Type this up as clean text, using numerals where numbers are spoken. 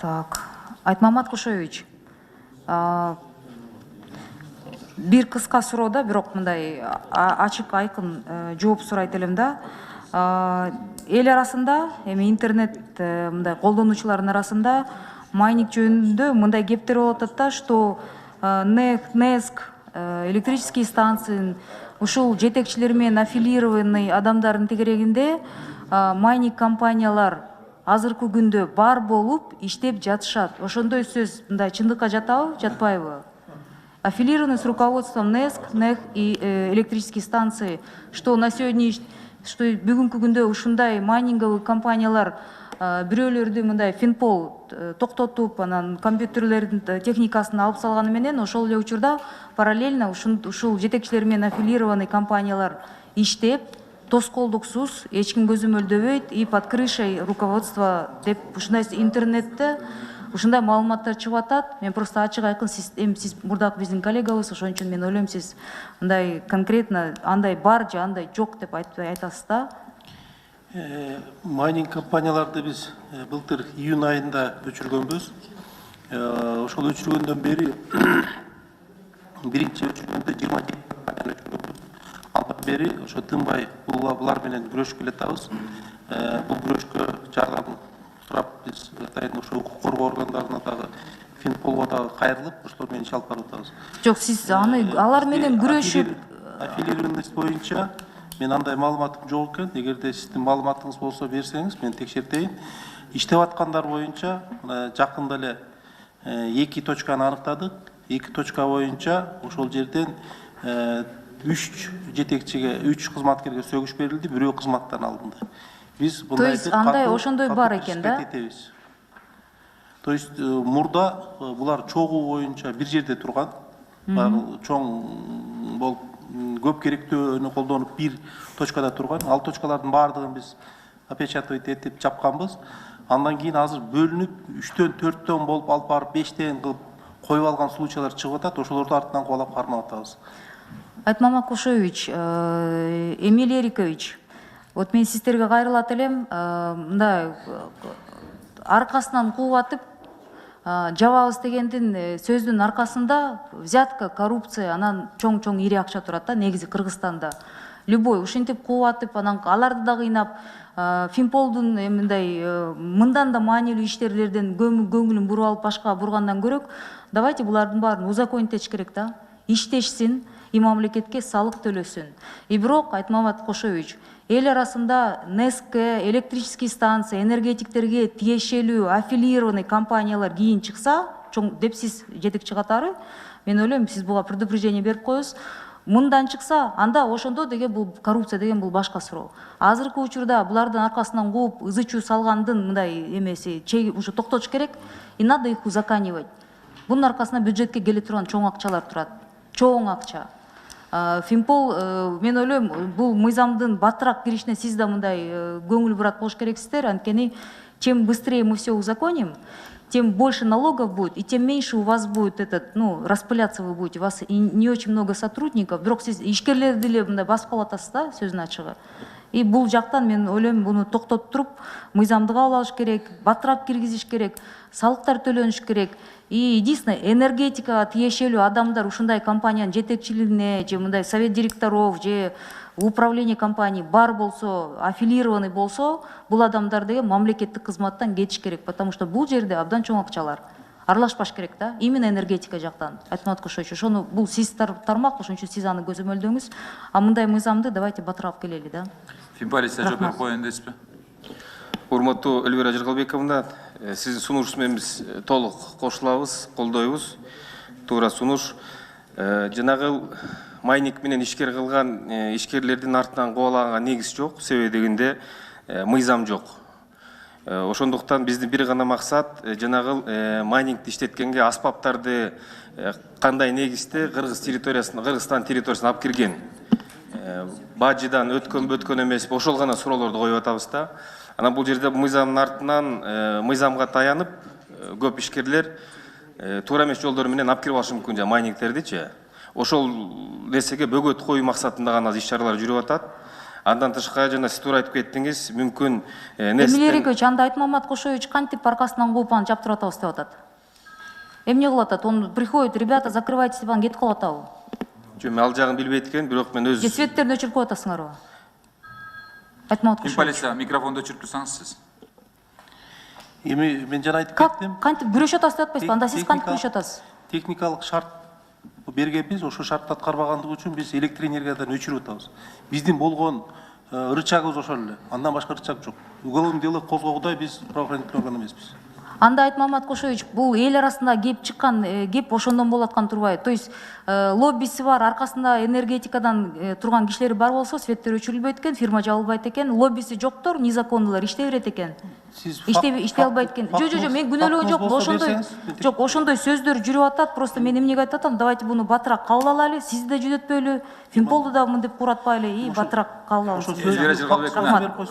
Так, Айтмамат Кушевич, бир кыска суроода, бирок мындай ачык айкын жооп сурайт элем да. Эл арасында, эми интернет мындай колдонуучулардын арасында майнинг жөнүндө мындай кептер болуп атат да, что НЭСК, электрические станции, ушул жетекчилер менен аффилированный адамдардын тегерегинде майнинг компаниялар азыркы күндө бар болуп иштеп жатышат. Ошондой сөз мындай чындыкка жатабы, жатпайбы? Аффилированы с руководством НЭСК, НЭХ и электрические станции, что на сегодня, что бүгүнкү күндө ушундай майнинговый компаниялар бирөөлөрдү мындай финпол токтотуп, анан компьютерлердин техникасын алып салганы менен ошол эле учурда параллельно ушул жетекчилер менен аффилированный компаниялар иштеп, тоскоолдуксуз, эч ким көзөмөлдөбөйт и под крышей руководства деп ушундай интернетте ушундай маалыматтар чыгып атат. Мен просто ачык айкын сиз мурдагы биздин коллегабыз, ошон үчүн мен ойлойм сиз мындай конкретно андай бар же андай жок деп айтасыз да. Майнинг компанияларды біз былтыр июнь айында өчүргөнбүз. Ошол өчүргөндөн бери биринчи өчүргөндө 27 компанияны өчүргөнбүз. Алдан бери ошо тынбай булар менен күрөшүп келатабыз. Бул күрөшкө жардам сурап биз атайын ошо укук коргоо органдарына дагы Финполго дагы кайрылып, ошолор менен иш алып барып атабыз. Жок, сиз аны алар менен күрөшүп аффилированность боюнча мен андай маалыматым жок экен. Эгерде сиздин маалыматыңыз болсо берсеңиз, мен текшертейин. Иштеп аткандар боюнча жакында эле 2 точканы аныктадык. 2 точка боюнча ошол жерден 3 жетекчиге, 3 кызматкерге сөгүш берилди, бирөө кызматтан алынды. Биз то есть андай ошондой бар экен да? То есть мурда булар чогуу боюнча бир жерде турган, чоң болуп көп керектөөнү колдонуп бир точкада турган. Ал точкалардын баардыгын биз опечатывать этип чапканбыз. Андан кийин азыр бөлүнүп 3төн 4төн болуп алып барып 5тен кылып коюп алган случайлар чыгып атат. Ошолорду артынан кубалап кармап атабыз. Айтмамат Кушевич, Эмиль Эрикович, вот мен сиздерге кайрылат элем, мындай аркасынан кууп атып жабабыз дегендин сөздүн аркасында взятка, коррупция, анан чоң ири акча турат да, негизи Кыргызстанда. Любой ушинтип кууп атып, анан аларды да кыйнап, Финполдун мындай мындан да маанилүү иштерлерден көңүлүн буруп алып башка бургандан көрөк, давайте булардын баарын узаконить керек да. Иштешсин, и мамлекетке салык төлөсүн. И бирок Айтмамат Кушевич, эл арасында НЭСК, электрические станции, энергетиктерге тиешелүү аффилированный компаниялар кийин чыкса, чоң деп сиз жетекчи катары, мен ойлойм сиз буга предупреждение берип коесуз. Мындан чыкса, анда ошондо деген бул коррупция деген бул башка суроо. Азыркы учурда булардын аркасынан кууп ызы-чуу салгандын мындай эмеси ушу токтотуш керек. И надо их узаконивать. Бунун аркасында бюджетке келе турган чоң акчалар турат. Чоң акча. Финпол, мен ойлойм, бул мыйзамдын баттыраак киришине сиз да мындай көңүл бурат болуш керексиздер. Анткени чем быстрее мы все узаконим, тем больше налогов будет, и тем меньше у вас будет распыляться вы будете. У вас и не очень много сотрудников. Бирок сиз ишкерлерди деле мындай басып калып атасыз да, сөзүн ачыгы. И бул жактан мен ойлойм, буну токтотуп туруп, мыйзамды кабыл алыш керек, баттыраак киргизиш керек, салыктар төлөнүш керек. И единственное, энергетикага тиешелүү адамдар ушундай компаниянын жетекчилигине, же мындай совет директоров, же управление компании бар болсо, аффилированный болсо, бул адамдар деген мамлекеттик кызматтан кетиш керек, потому что бул жерде абдан чоң акчалар. Аралашпаш керек да, именно энергетика жактан. Айтмамат Кушевич, ошону бул сиз тармак, ошон үчүн сиз аны көзөмөлдөңүз. А мындай мыйзамды давайте батырап келели да. Финполиция жооп берип коеюн дейсизби? Урматтуу Эльвира Жыргалбековна, сиздин сунуш менен биз толук кошулабыз, колдойбуз. Туура сунуш. Жанагы майнинг менен ишкер кылган ишкерлердин артынан кубалаганга негиз жок, себеби дегенде мыйзам жок. Ошондуктан биздин бир гана максат жанагы майнингди иштеткенге аспаптарды кандай негизде Кыргызстан территориясына алып кирген. Бажыдан өткөн эмес, ошол гана суроолорду коюп атабыз да. Анан бул жерде мыйзамдын артынан мыйзамга таянып көп ишкерлер туура эмес жолдор менен алып кирип алышы мүмкүн майнингтердичи. Ошол нерсеге бөгөт коюу максатында гана иш чаралар жүрүп атат. Андан тышкары жана сиз туура айтып кеттиңиз, мүмкүн Эмилий Эрикович, анда Айтмамат Кошевич кантип аркасынан кууп аны жаптырып атабыз деп атат. Эмне кылып атат? Он приходит, ребята, закрывайтесь деп анан кетип калып атабы? Жөн, мен ал жагын билбейт экен, бирок мен өз Светтерди өчүрүп коюп атасыңарбы? Айтмамат Кошевич. Полиция, микрофонду өчүрүп турсаңыз сиз. Эми мен жана айтып Как кеттим. кантип күрөшүп атасыз деп атпайсызбы? Анда сиз кантип күрөшүп атасыз? Техникалык шарт бергенбиз, ошо шартты аткарбагандыгы үчүн биз электр энергиядан өчүрүп атабыз. Биздин болгон рычагыбыз ошол эле. Андан башка рычаг жок. Уголовный дело козгоогудай биз правоохранительный орган эмеспиз. Анда Айтмамат Кошевич, бул эл арасында кеп чыккан кеп ошондон болуп аткан турбайбы? То есть лоббиси бар, аркасында энергетикадан турган кишилер бар болсо, светтер өчүрүлбөйт экен, фирма жабылбайт экен, лоббиси жоктор, незаконныйлар иштей берет экен. Иштей албайт экен. Жок, мен күнөөлөгөн жокмун. Ошондой жок, ошондой сөздөр жүрүп атат. Просто мен эмнеге айтып атам? Давайте буну батыраак кабыл алайлы, сизди да жүдөтпөйлү, Финполду да мынтип куратпайлы, батыраак кабыл алалы. Элвира Жыргалбековна,